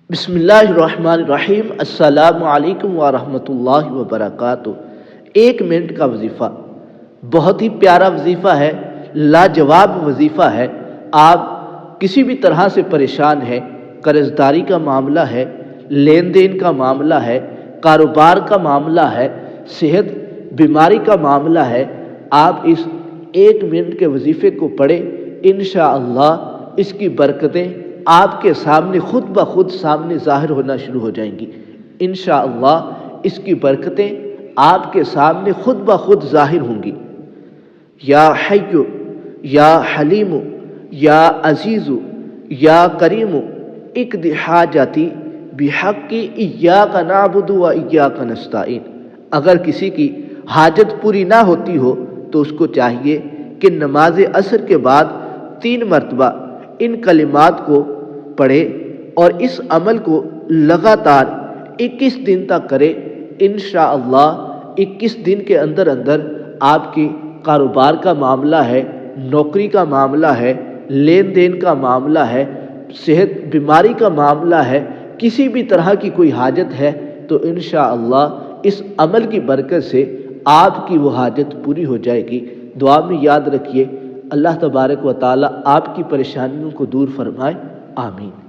بسم اللہ الرحمن الرحیم۔ السلام علیکم ورحمۃ اللہ وبرکاتہ۔ 1 منٹ کا وظیفہ بہت ہی پیارا وظیفہ ہے، لاجواب وظیفہ ہے۔ آپ کسی بھی طرح سے پریشان ہیں، قرض داری کا معاملہ ہے، لین دین کا معاملہ ہے، کاروبار کا معاملہ ہے، صحت بیماری کا معاملہ ہے، آپ اس 1 منٹ کے وظیفے کو پڑھیں، انشاءاللہ اس کی برکتیں آپ کے سامنے خود بخود سامنے ظاہر ہونا شروع ہو جائیں گی۔ انشاءاللہ اس کی برکتیں آپ کے سامنے خود بخود ظاہر ہوں گی۔ یا حی یا حلیم یا عزیز یا کریم اقض حاجتی بحق ایاک نعبد و ایاک نستعین۔ اگر کسی کی حاجت پوری نہ ہوتی ہو تو اس کو چاہیے کہ نماز عصر کے بعد 3 مرتبہ ان کلمات کو پڑھے اور اس عمل کو لگاتار 21 دن تک کرے۔ انشاءاللہ 21 دن کے اندر آپ کی کاروبار کا معاملہ ہے، نوکری کا معاملہ ہے، لین دین کا معاملہ ہے، صحت بیماری کا معاملہ ہے، کسی بھی طرح کی کوئی حاجت ہے تو انشاءاللہ اس عمل کی برکت سے آپ کی وہ حاجت پوری ہو جائے گی۔ دعا میں یاد رکھیے، اللہ تبارک و تعالی آپ کی پریشانیوں کو دور فرمائے، آمین۔